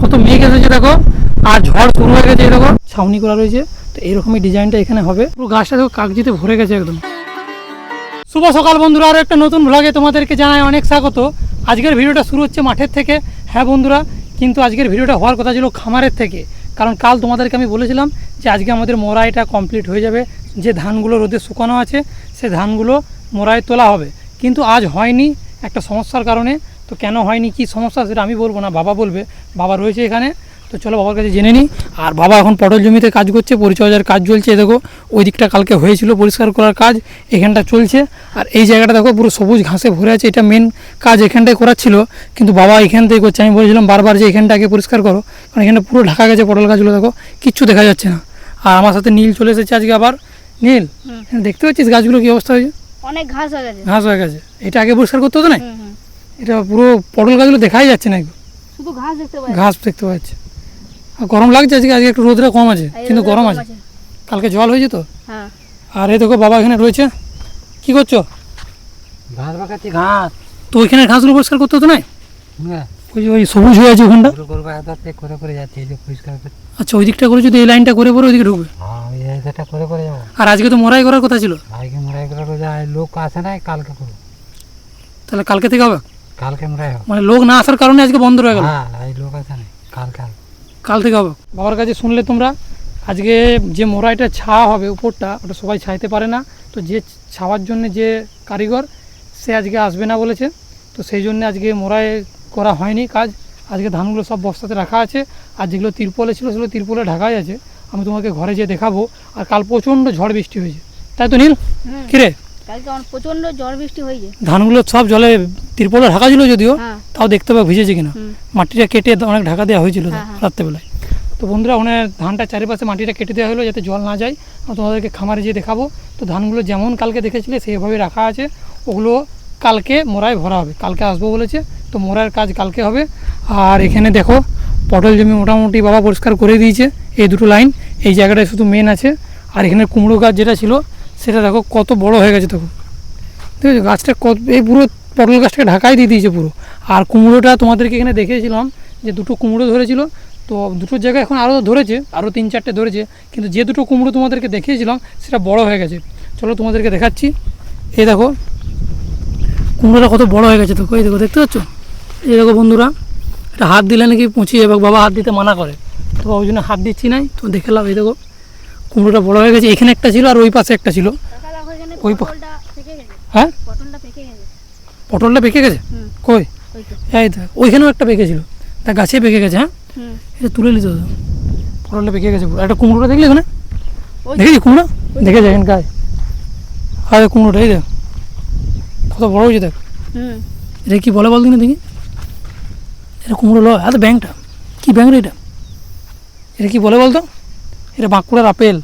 কত মেঘ এসেছে দেখো, আর ঝড় শুরু হয়ে গেছে। দেখো ছাউনি করা রয়েছে, তো এইরকমই ডিজাইনটা এখানে হবে। পুরো গাছটা দেখো কাগজিতে ভরে গেছে একদম। শুভ সকাল বন্ধুরা, আরও একটা নতুন ব্লগে তোমাদেরকে জানাই অনেক স্বাগত। আজকের ভিডিওটা শুরু হচ্ছে মাঠের থেকে। হ্যাঁ বন্ধুরা, কিন্তু আজকের ভিডিওটা হওয়ার কথা ছিল খামারের থেকে, কারণ কাল তোমাদেরকে আমি বলেছিলাম যে আজকে আমাদের মোরাইটা কমপ্লিট হয়ে যাবে। যে ধানগুলো রোদে শুকানো আছে সে ধানগুলো মোরায় তোলা হবে, কিন্তু আজ হয়নি একটা সমস্যার কারণে। তো কেন হয়নি, কী সমস্যা সেটা আমি বলবো না, বাবা বলবে। বাবা রয়েছে এখানে, তো চলো বাবার কাছে জেনে নিই। আর বাবা এখন পটল জমিতে কাজ করছে, পরিচর্যার কাজ চলছে। দেখো ওই দিকটা কালকে হয়েছিল পরিষ্কার করার কাজ, এখানটা চলছে। আর এই জায়গাটা দেখো পুরো সবুজ ঘাসে ভরে আছে, এটা মেন কাজ এখানটায় করার ছিল, কিন্তু বাবা এখান থেকে করছে। আমি বলেছিলাম বারবার যে এখানটাকে পরিষ্কার করো, কারণ এখানটা পুরো ঢাকা গেছে পটল গাছগুলো, দেখো কিচ্ছু দেখা যাচ্ছে না। আর আমার সাথে নীল চলে এসেছে আজকে আবার। নীল, দেখতে পাচ্ছিস গাছগুলো কি অবস্থা হয়েছে? অনেক ঘাস হয়ে গেছে। ঘাস হয়ে গেছে, এটা আগে পরিষ্কার করতে হতো না। এটা পুরো পটল গাছগুলো দেখাই যাচ্ছে না, শুধু ঘাস দেখতে পাচ্ছি। ঘাস দেখতে পাচ্ছি। আর গরম লাগছে আজকে, আজকে একটু রোদটা কম আছে, কিন্তু গরম আছে। কালকে জল হয়েছে তো। হ্যাঁ। আর এই দেখো বাবা এখানে রয়েছে, কি করছো? ঘাস বাঁকাচ্ছি, ঘাস। তো ওইখানে ঘাসগুলো পরিষ্কার করতে হতো না? হ্যাঁ, ওই যে ওই সবুজ হয়ে আছে ওখানটা। করে করে যাচ্ছে, এই যে পরিষ্কার করে। আচ্ছা, ওই দিকটা করে যদি এই লাইনটা করে পরে ওইদিকে ঢুকবে। হ্যাঁ, ওই জায়গাটা করে করে যাবো। আর আজকে তো মোরাই করার কথা ছিল। আজকে মোড়াই করে করে যায়, লোক আসে নাই, কালকে করবো। তাহলে কালকে থেকে হবে? কালকে মোড়াই হবে। মানে লোক না আসার কারণে আজকে বন্ধ হয়ে গেল। হ্যাঁ, এই লোক আসে নাই, কাল থেকে হবে। বাবার কাছে শুনলে তোমরা, আজকে যে মোরাইটা ছাওয়া হবে উপরটা, ওটা সবাই ছাইতে পারে না। তো যে ছাওয়ার জন্য যে কারিগর, সে আজকে আসবে না বলেছে। তো সেই জন্য আজকে মোরাই করা হয়নি কাজ। আজকে ধানগুলো সব বস্তাতে রাখা আছে, আর যেগুলো তিরপলে ছিল সেগুলো তিরপলে ঢাকাই আছে। আমি তোমাকে ঘরে যেয়ে দেখাবো। আর কাল প্রচণ্ড ঝড় বৃষ্টি হয়েছে, তাই তো নীল? কিরে, কালকে প্রচন্ড ঝড় বৃষ্টি হয়েছে। ধানগুলো সব জলে তিরপলে ঢাকা ছিল যদিও, তাও দেখতে পাবো ভিজেছে কিনা। মাটিটা কেটে অনেক ঢাকা দেওয়া হয়েছিল রাত্রেবেলায়। তো বন্ধুরা, ওখানে ধানটা চারিপাশে মাটিটা কেটে দেওয়া হলো যাতে জল না যায়। তোমাদেরকে খামারে যেয়ে দেখাবো। তো ধানগুলো যেমন কালকে দেখেছিলে সেইভাবে রাখা আছে, ওগুলো কালকে মোড়ায় ভরা হবে। কালকে আসবো বলেছে, তো মোড়ার কাজ কালকে হবে। আর এখানে দেখো পটল জমি মোটামুটি বাবা পরিষ্কার করে দিয়েছে। এই দুটো লাইন, এই জায়গাটায় শুধু মেন আছে। আর এখানে কুমড়ো গাছ যেটা ছিল সেটা দেখো কত বড় হয়ে গেছে। দেখো দেখেছো গাছটা কত, এই পুরো পটল গাছটাকে ঢাকাই দিয়ে দিয়েছে পুরো। আর কুমড়োটা তোমাদেরকে এখানে দেখিয়েছিলাম যে দুটো কুমড়ো ধরেছিল, তো দুটোর জায়গায় এখন আরও ধরেছে, আরও 3-4টে ধরেছে। কিন্তু যে দুটো কুমড়ো তোমাদেরকে দেখিয়েছিলাম সেটা বড় হয়ে গেছে। চলো তোমাদেরকে দেখাচ্ছি। এই দেখো কুমড়োটা কত বড় হয়ে গেছে। দেখো এই দেখো, দেখতে পাচ্ছ? এই দেখো বন্ধুরা, এটা হাত দিলে নাকি পচিয়ে যাবে, বাবা হাত দিতে মানা করে, তো ওই জন্য হাত দিচ্ছি নাই। তো দেখে লাভ, এই দেখো কুমড়োটা বড় হয়ে গেছে। এখানে একটা ছিল আর ওই পাশে একটা ছিল। ওই হ্যাঁ, পটলটা পেকে গেছে। কই? এই দেখ, ওইখানেও একটা পেকেছিল, তা গাছে পেকে গেছে। হ্যাঁ, এটা তুলে নিতে হতো। পটলটা পেকে গেছে পুরো। একটা কুমড়োটা দেখলি ওখানে, দেখেছি কুমড়ো, দেখেছি এখানে গায়ে। আর কুমড়োটা এই দেখ কত বড় হয়েছে, দেখ। এটা কি বলে বল দিন দেখি, এটা কুমড়ো লয়? আর ব্যাংকটা কি ব্যাংক রে এটা? এটা কি বলে বলতো? এটা বাঁকুড়ার আপেল।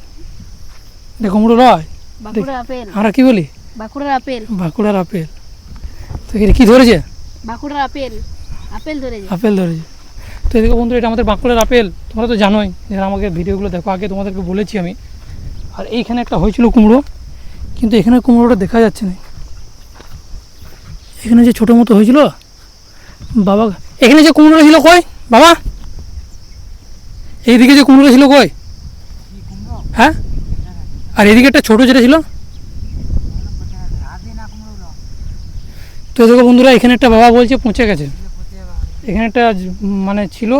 এটা কুমড়ো লয়, আমরা কি বলি? বাঁকুড়ার আপেল। বাঁকুড়ার আপেল। তো এটা কি ধরেছে? বাঁকুড়ার আপেল, আপেল ধরেছে। আপেল ধরেছে। তো এদিকে বন্ধু, এটা আমাদের বাঁকুড়ার আপেল। তোমরা তো জানোই, যারা আমাকে ভিডিওগুলো দেখো, আগে তোমাদেরকে বলেছি আমি। আর এইখানে একটা হয়েছিল কুমড়ো, কিন্তু এখানে কুমড়োটা দেখা যাচ্ছে না। এখানে যে ছোটো মতো হয়েছিল বাবা, এখানে যে কুমড়োটা ছিল কই বাবা? এইদিকে যে কুমড়োটা ছিল কই? হ্যাঁ, আর এদিকে একটা ছোটো যেটা ছিল। তো দেখো বন্ধুরা, এখানে একটা বাবা বলছে পচে গেছে। এখানে একটা মানে ছিল,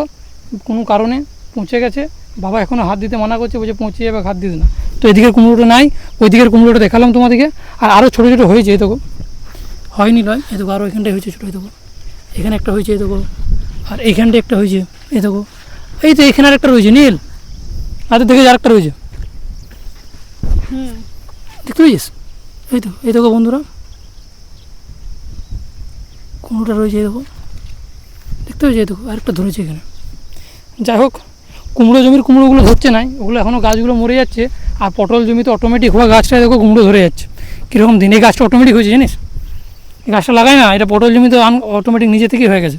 কোনো কারণে পচে গেছে। বাবা এখনও হাত দিতে মানা করছে, বলছে পচে যাবে, হাত দিতে না। তো এদিকের কুমড়োটা নাই, ওই দিকের কুমড়োটা দেখালাম তোমাদেরকে। আর আরও ছোটো ছোটো হয়েছে, এই দেখো হয়নি নয়, এই দেখো আরও এখানটায় হয়েছে ছোটো, এই দেখো এখানে একটা হয়েছে, এই দেখো। আর এইখানটায় একটা হয়েছে, এই দেখো। এই তো এখানে আর একটা রয়েছে নীল, আর দেখে আর একটা রয়েছে, দেখতে পেয়েছিস? এই তো, এই দেখো বন্ধুরা কুমড়োটা রয়েছে, এই দেখো দেখতে পেয়েছি। এই দেখো আরেকটা ধরেছে এখানে। যাই হোক, কুমড়ো জমির কুমড়োগুলো ধরছে নাই, ওগুলো এখনও গাছগুলো মরে যাচ্ছে। আর পটল জমিতে অটোমেটিক হওয়া গাছটা দেখো কুমড়ো ধরে যাচ্ছে। কীরকম দিন, এই গাছটা অটোমেটিক হয়েছে জানিস? এই গাছটা লাগাই না, এটা পটল জমিতে অটোমেটিক নিজে থেকেই হয়ে গেছে।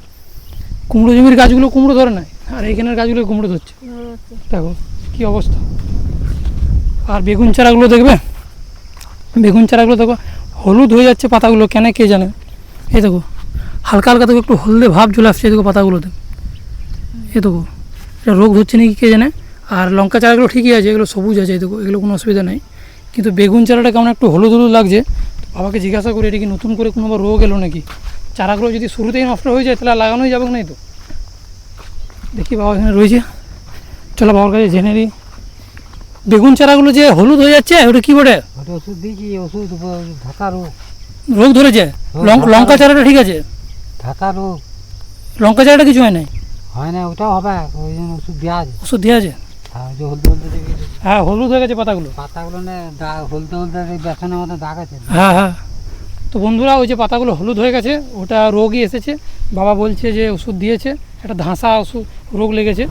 কুমড়ো জমির গাছগুলো কুমড়ো ধরে নাই, আর এইখানের গাছগুলো কুমড়ো ধরছে। দেখো কী অবস্থা। আর বেগুন চারাগুলো দেখবে, বেগুন চারাগুলো দেখো হলুদ হয়ে যাচ্ছে পাতাগুলো, কেন কে জানে। এই দেখো হালকা হালকা দেখো একটু হলদে ভাব চলে আসছে, দেখো পাতাগুলোতে। এ দেখো এটা রোগ ধরছে নাকি কে জানে। আর লঙ্কা চারাগুলো ঠিকই আছে, এগুলো সবুজ আছে, এই দেখো এগুলো কোনো অসুবিধা নেই। কিন্তু বেগুন চারাটা কেমন একটু হলুদ হলুদ লাগছে। বাবাকে জিজ্ঞাসা করি এটা কি নতুন করে কোনো আবার রোগ এলো নাকি। চারাগুলো যদি শুরুতেই নষ্ট হয়ে যায় তাহলে আর লাগানোই যাবে না। তো দেখি বাবা এখানে রয়েছে, চলো বাবার কাছে জেনে নিই। বেগুন চারাগুলো যে হলুদ হয়ে যাচ্ছে ওটা কি বটে? ওটা ওষুধ দিয়েছি, ওষুধ ধাতা রোগ। রোগ ধরেছে? লঙ্কা চারাটা ঠিক আছে? ধাতা রোগ। লঙ্কা চারাটা কিছু হয় নাই? হয় না, ওটাও হবে, ওই জন্য ওষুধ দেওয়া আছে। ওষুধ দেওয়া আছে? হ্যাঁ, ওই যে হলদে হলদে দেখবি, হ্যাঁ হলুদ হয়ে গেছে পাতাগুলো। পাতাগুলো না হলদে হলদে বেসনের মতো দাগ আছে। হ্যাঁ হ্যাঁ। তো বন্ধুরা ওই যে পাতাগুলো হলুদ হয়ে গেছে ওটা রোগই এসেছে। বাবা বলছে যে ওষুধ দিয়েছে, একটা ধাঁসা ওষুধ রোগ লেগেছে।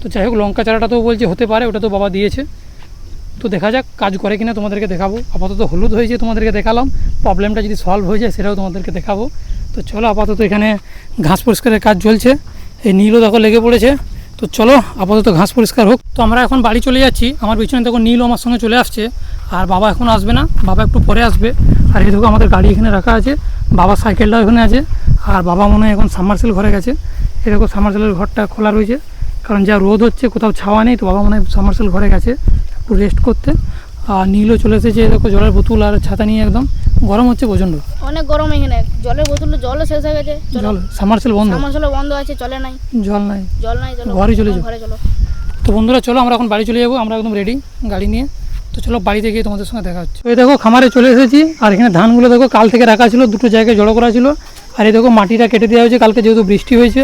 তো যাই হোক লঙ্কা চারাটা তো বলছে হতে পারে, ওটা তো বাবা দিয়েছে। তো দেখা যাক কাজ করে কিনা, তোমাদেরকে দেখাবো। আপাতত হলুদ হয়েছে তোমাদেরকে দেখালাম, প্রবলেমটা যদি সলভ হয়ে যায় সেটাও তোমাদেরকে দেখাবো। তো চলো আপাতত এখানে ঘাস পরিষ্কারের কাজ চলছে। এই নীলও দেখো লেগে পড়েছে। তো চলো আপাতত ঘাস পরিষ্কার হোক। তো আমরা এখন বাড়ি চলে যাচ্ছি। আমার পিছনে দেখো নীলও আমার সঙ্গে চলে আসছে। আর বাবা এখন আসবে না, বাবা একটু পরে আসবে। আর এই দেখো আমাদের গাড়ি এখানে রাখা আছে, বাবার সাইকেলটাও এখানে আছে। আর বাবা মনে হয় এখন সাবমার্সেল ঘরে গেছে। এই দেখো সাবমার্সেলের ঘরটা খোলা রয়েছে, কারণ যা রোদ হচ্ছে কোথাও ছাওয়া নেই। তো বাবা মনে হয় সাবমার্সেল ঘরে গেছে একটু রেস্ট করতে। আর নীলও চলে এসেছে, দেখো জলের বোতল আর ছাতা নিয়ে। একদম গরম হচ্ছে প্রচণ্ড, অনেক গরম এখানে। জলের বোতল জলও শেষ হয়ে গেছে। জল সাবমার্সেল বন্ধ, সাবমার্সেল বন্ধ আছে, চলে নাই, জল নাই, জল নাই। চলো ঘরে চলে যাও। ঘরে চলো। তো বন্ধুরা চলো আমরা এখন বাড়ি চলে যাবো, আমরা একদম রেডি গাড়ি নিয়ে। তো চলো বাড়িতে গিয়ে তোমাদের সঙ্গে দেখা হচ্ছে। এই দেখো খামারে চলে এসেছি। আর এখানে ধানগুলো দেখো কাল থেকে রাখা ছিল, দুটো জায়গায় জড়ো করা ছিল। আর এই দেখো মাটিটা কেটে দেওয়া হয়েছে, কালকে যেহেতু বৃষ্টি হয়েছে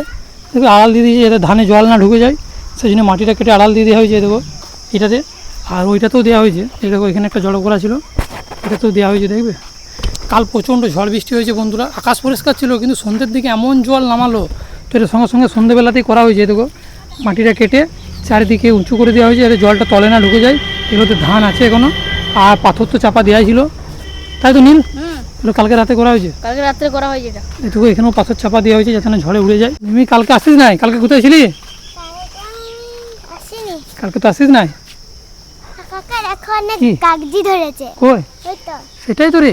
দেখো আড়াল দিয়ে দিয়েছে যাতে ধানে জল না ঢুকে যায়, সেই জন্য মাটিটা কেটে আড়াল দিয়ে দেওয়া হয়েছে। দেখো এটাতে, আর ওইটাতেও দেওয়া হয়েছে। এই দেখো এখানে একটা জড়ো করা ছিল, এটাতেও দেওয়া হয়েছে। দেখবে কাল প্রচণ্ড ঝড় বৃষ্টি হয়েছে বন্ধুরা। আকাশ পরিষ্কার ছিল কিন্তু সন্ধ্যের দিকে এমন জল নামালো। তো এটা সঙ্গে সঙ্গে সন্ধ্যেবেলাতেই করা হয়েছে। দেখো মাটিটা কেটে চারিদিকে উঁচু করে দেওয়া হয়েছে যাতে জলটা তলে না ঢুকে যায়। এগুলোতে ধান আছে এখনো, আর পাথর তো চাপা দেওয়াই ছিল, তাই তো নীল? এগুলো কালকে রাতে করা হয়েছে, কালকে রাত্রে করা হয়েছে এটা। দেখো এখানেও পাথর চাপা দেওয়া হয়েছে যাতে না ঝড়ে উড়ে যায়। মিমি কালকে আসিস নাই? কালকে কোথায় ছিলি? কালকে তো আসিস নাই। কি? কাগজি ধরেছে। কই? ওই তো। সেটাই তো রে,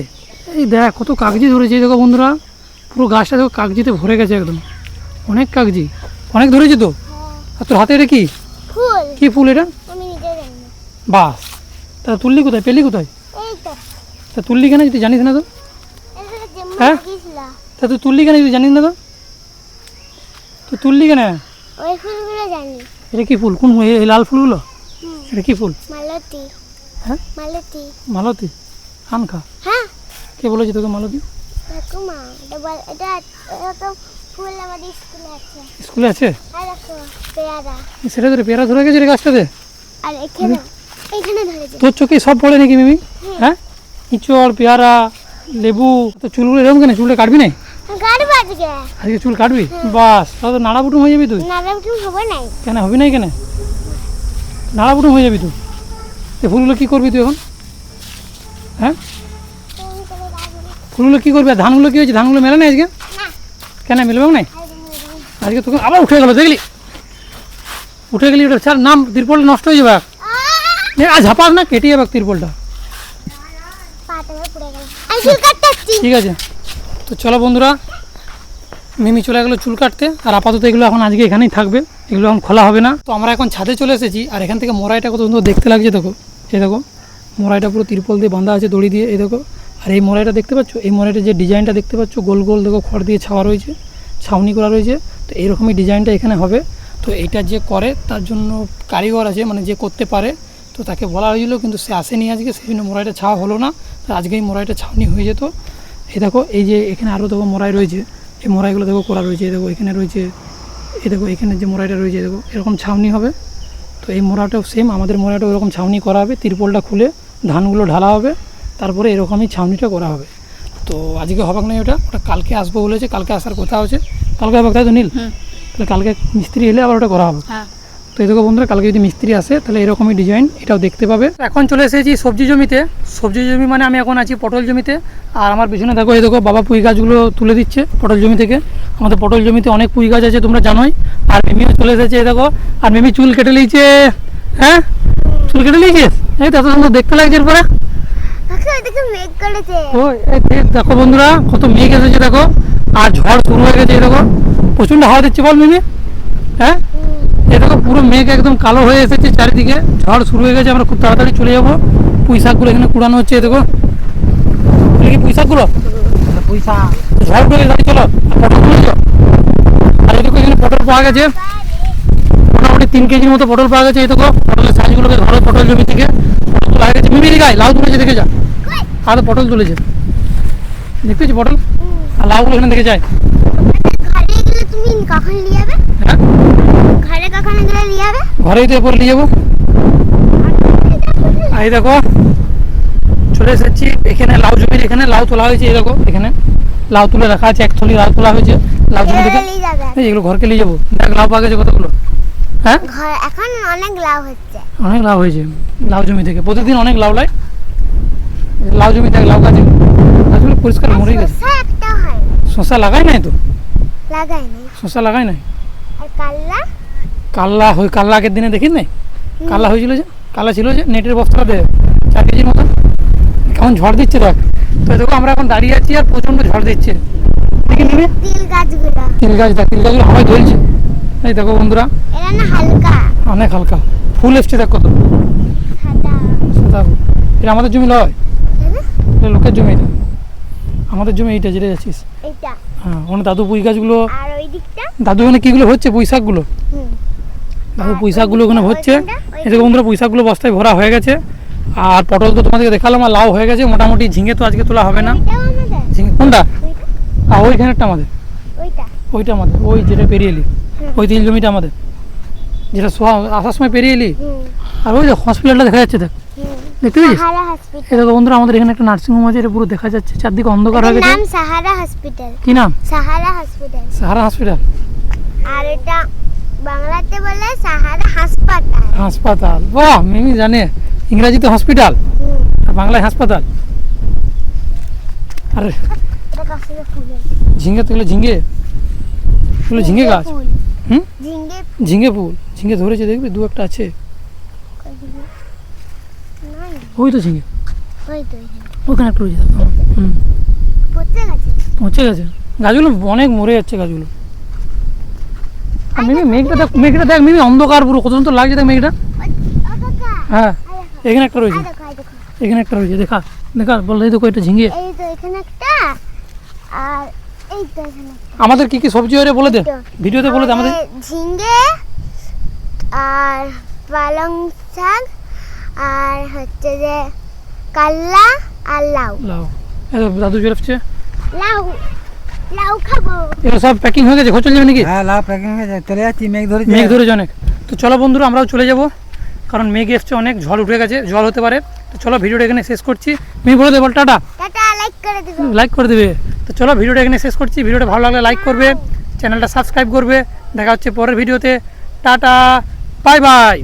এই দেখ কত কাগজি ধরেছে। দেখো বন্ধুরা পুরো গাছটা দেখো কাগজিতে ভরে গেছে একদম, অনেক কাগজি, অনেক ধরেছে তো। আর তোর হাতে এটা কি? ফুল। কি ফুল এটা? আমি নিজে জানি না। বাস, তা তুললি কোথায়, পেলি কোথায়? এই তো। তা তুললি কেন যদি জানিস না তো? এটা যেমন হ্যাঁ? লাগিয়েছিলাম। তা তুই তুললি কেন যদি জানিস না তো? তুই তুললি কেন? ওই ফুলগুলো জানি। এটা কি ফুল? কোন ফুল? এই লাল ফুলগুলো? এটা কি ফুল? মালতী। হ্যাঁ মালতী। মালতী। আম খা। হ্যাঁ। কে বলেছে তোকে মালতী? ঠাকুমা, এটা এরকম ফুল আমাদের স্কুলে আছে। স্কুলে আছে? আর দেখো পেয়ারা। সেটা ধরে পেয়ারা ধরে গেছে রে গাছটাতে। আর এখানে এখানে ধরেছে। তোর চোখে সব পড়ে নাকি মিমি? হ্যাঁ, ইঁচড়, পেয়ারা, লেবু। তো চুলগুলো এরকম কেন? চুলটা কাটবি না? গাড়ি বাজবে। আজকে চুল কাটবি? বাস, তাহলে তো নাড়া বুটুম হয়ে যাবি তুই। নারাম তুমি হবে নাই। কেন হবি নাই কেন? নাড়া বুটুম হয়ে যাবি তুই। এই ফুলগুলো কী করবি তুই এখন? হ্যাঁ, ফুলগুলো কী করবি? আর ধানগুলো কী হয়েছে? ধানগুলো মেলে নাই আজকে? কেন মেলবেও নাই? আজকে তোকে আবার উঠে গেল, দেখলি? উঠে গেলি, ওটা ছাড়, নাম তিরপলটা নষ্ট হয়ে যাবে। আর ঝাপাস না, কেটে যাবে তিরপলটা। পাটা পুড়ে গেল। আমি চুল কাটতে যাচ্ছি। ঠিক আছে, তো চলো বন্ধুরা, মিমি চলে গেলো চুল কাটতে। আর আপাতত এগুলো এখন আজকে এখানেই থাকবে, এগুলো এখন খোলা হবে না। তো আমরা এখন ছাদে চলে এসেছি। আর এখান থেকে মোরাইটা কত সুন্দর দেখতে লাগছে। দেখো এই দেখো মোরাইটা পুরো তিরপল দিয়ে বাঁধা আছে, দড়ি দিয়ে। এই দেখো, আর এই মোরাইটা দেখতে পাচ্ছ, এই মোরাইটার যে ডিজাইনটা দেখতে পাচ্ছ, গোল গোল দেখো খড় দিয়ে ছাওয়া রয়েছে, ছাউনি করা রয়েছে। তো এইরকমই ডিজাইনটা এখানে হবে। তো এইটা যে করে তার জন্য কারিগর আছে, মানে যে করতে পারে, তো তাকে বলা হয়েছিল কিন্তু সে আসেনি আজকে, সেই জন্য মোরাইটা ছাওয়া হলো না। তো আজকে এই মোরাইটা ছাউনি হয়ে যেত। এই দেখো এই যে এখানে আরও দেখো মোরাই রয়েছে, এই মোরাইগুলো দেখো করা রয়েছে। এই দেখো এখানে রয়েছে, এই দেখো এখানে যে মোরাইটা রয়েছে দেখো এরকম ছাউনি হবে। তো এই মোরাটাও সেম, আমাদের মোরাটাও এরকম ছাউনি করা হবে। তিরপলটা খুলে ধানগুলো ঢালা হবে, তারপরে এরকমই ছাউনিটা করা হবে। তো আজকে হবাক না, ওটা কালকে আসবো বলেছে, কালকে আসার কথা আছে। কালকে হবে তাই তো নীল? তাহলে কালকে মিস্ত্রি এলে আবার ওটা করা হবে। হ্যাঁ। তো এই দেখো বন্ধুরা, কালকে যদি মিস্ত্রি আসে তাহলে এরকমই ডিজাইন এটাও দেখতে পাবে। এখন চলে এসেছি সবজি জমিতে। সবজি জমি মানে আমি এখন আছি পটল জমিতে। আর আমার পিছনে দেখো, এই দেখো বাবা পুঁই গাছগুলো তুলে দিচ্ছে পটল জমি থেকে। আমাদের পটল জমিতে অনেক পুঁই গাছ আছে, তোমরা জানোই। আর মিমিও চলে এসেছে, এই দেখো। আর মিমি চুল কেটে নিয়েছে। হ্যাঁ, চুল কেটে নিয়েছিস? এই তো এত সুন্দর দেখতে লাগছে। এরপরে দেখো মেঘ করেছে। ও দেখো বন্ধুরা, কত মেঘ এসেছে দেখো। আর ঝড় শুরু হয়ে গেছে, এই দেখো প্রচণ্ড হাওয়া দিচ্ছে। বল মিমি? হ্যাঁ, এই দেখো পুরো মেঘ একদম কালো হয়ে এসেছে চারিদিকে, ঝড় শুরু হয়ে গেছে। আমরা খুব তাড়াতাড়ি চলে যাবো। পুঁই শাকগুলো এখানে কুড়ানো হচ্ছে, এই দেখো এগুলো কি পুঁই শাকগুলো? পয়সা ঝড় উঠে গাড়ি চলো। আর পটল তুলেছ? আর এই দেখো এখানে পটল পাওয়া গেছে, মোটামুটি 3 কেজির মতো পটল পাওয়া গেছে। এই দেখো পটলের সাইজগুলোকে ধরো, পটল জমি থেকে পটল তোলা হয়ে গেছে। মিমির গায়ে লাউ তুলেছে, দেখে যা। আর পটল তুলেছে, দেখতেছি পটল আর লাউগুলো এখানে দেখে যায়। ঘরে গেলে তুমি কখন নিয়ে যাবে? হ্যাঁ ঘরে কখন গেলে নিয়ে যাবে? ঘরেই তো এরপর নিয়ে যাবো। আর এই দেখো চলে এসেছি এখানে লাউ জমির, এখানে লাউ তোলা হয়েছে। এই দেখো এখানে লাউ তুলে রাখা আছে, 1 থলি লাউ তোলা হয়েছে লাউ জমি থেকে। নিয়ে যাবে? এই এগুলো ঘরকে নিয়ে যাবো। দেখ লাউ পাওয়া গেছে কতগুলো। হ্যাঁ ঘর এখন অনেক লাভ হচ্ছে। অনেক লাউ হয়েছে লাউ জমি থেকে, প্রতিদিন অনেক লাউ লাই। লাউ জমি থেকে লাউ গাছ, গাছগুলো পরিষ্কার মরে গেছে। শসা একটা হয় না, শশা লাগাই নাই তো, লাগাই নাই। শশা লাগাই নাই। আর কাল্লা কাল্লা হয়ে কাল্লা আগের দিনে দেখিস নাই? কাল্লা হয়েছিল যে, কাল্লা ছিল যে নেটের বস্তাতে 4 কেজির মতো। কেমন ঝড় দিচ্ছে দেখ। তো এই দেখো আমরা এখন দাঁড়িয়ে আছি আর প্রচন্ড ঝড় দিচ্ছে। দেখি নিবি তিল গাছগুলো, তিল গাছ, দেখ তিল গাছগুলো হাওয়ায় ধরছে। এই দেখো বন্ধুরা এরা না হালকা অনেক হালকা ফুল এসছে, দেখ কত সাদা। সাদা ফুল। এটা আমাদের জমি লয়, তাই না? এটা লোকের জমি। এটা আমাদের জমি, এইটা যেটা যাচ্ছিস। এইটা হ্যাঁ ওখানে দাদু পুঁই গাছগুলো, আর ওই দিকটা। দাদু ওখানে কিগুলো হচ্ছে পুঁই শাকগুলো, হুম। দাদু পুঁই শাকগুলো ওখানে হচ্ছে। ওইখানটা, এই দেখো বন্ধুরা পুঁই শাকগুলো বস্তায় ভরা হয়ে গেছে। আর পটল তো তোমাদেরকে দেখালাম, আর লাউ হয়ে গেছে মোটামুটি। ঝিঙে তো আজকে তোলা হবে না। ওইটাও আমাদের। ঝিঙে কোনটা? ওইটা আর ওইখানেরটা আমাদের, ওইটা ওইটা আমাদের, ওই যেটা পেরিয়ে এলি হুম। ওই তিল জমিটা আমাদের, যেটা আসার সময় পেরিয়ে এলি। হুম আর ওই যে হসপিটালটা দেখা যাচ্ছে, দেখ হুম। দেখতে পেয়েছিস? সাহারা হসপিটাল। এই দেখো বন্ধুরা আমাদের এখানে একটা নার্সিংহোম আছে, এটা পুরো দেখা যাচ্ছে, চারদিকে অন্ধকার হয়ে এটার গেছে। নাম সাহারা হসপিটাল। কি নাম? সাহারা হসপিটাল। সাহারা হসপিটাল। আর এটা বাংলাতে বলে সাহারা হাসপাতাল। হাসপাতাল, বাহ মিমি জানে। ইংরাজিতে হসপিটাল হুম। আর বাংলায় হাসপাতাল। আর এটা কাশির ফুল। ঝিঙে তো এগুলো ঝিঙে, এগুলো ঝিঙে গাছ। ফুল। হুম ঝিঙ্গে ঝিঙে ফুল, ঝিঙে ধরেছে দেখবি, 2-1টা আছে। নাই, ওই তো ঝিঙে, ওই তো এখানে। ওখানে একটা রয়েছে। হুম পচে গেছে। পৌঁছে গেছে। গাছগুলো অনেক মরে যাচ্ছে গাছগুলো। আর মিমি মেঘটা দেখ, মেঘটা দেখ মিমি, অন্ধকার পুরো, কত সুন্দর লাগছে দেখ মেঘটা। ও কাকা, হ্যাঁ আয় দেখো, এখানে একটা রয়েছে, আয় দেখো, আয় দেখো। এখানে একটা রয়েছে, দেখা দেখা বল। এই দেখো এটা ঝিঙে। এই তো এখানে একটা, আর এই তো এখানে একটা। আমাদের কি কি সবজি হয় রে বলে দে, ভিডিওতে বলে দে আমাদের। ঝিঙ্গে আর পালং শাক আর হচ্ছে যে কাল্লা আর লাউ। লাউ, এই দেখো দাদু চলে আসছে। লাউ, লাউ খাবো। এগুলো সব প্যাকিং হয়ে গেছে, ঘর চলে যাবে নাকি? হ্যাঁ লাভ প্যাকিং হয়ে যায়, চলে যাচ্ছি। মেঘ ধরেছে। মেঘ ধরেছে অনেক। তো চলো বন্ধুরা আমরাও চলে যাব, কারণ মেঘ এসছে অনেক, ঝড় উঠে গেছে, জল হতে পারে। তো চলো ভিডিওটা এখানে শেষ করছি। মেঘ বলে দে, বল টাটা। টাটা, লাইক করে দিবো। লাইক করে দেবে। তো চলো ভিডিওটা এখানে শেষ করছি। ভিডিওটা ভালো লাগলে লাইক করবে, চ্যানেলটা সাবস্ক্রাইব করবে। দেখা হচ্ছে পরের ভিডিওতে। Tata, bye bye.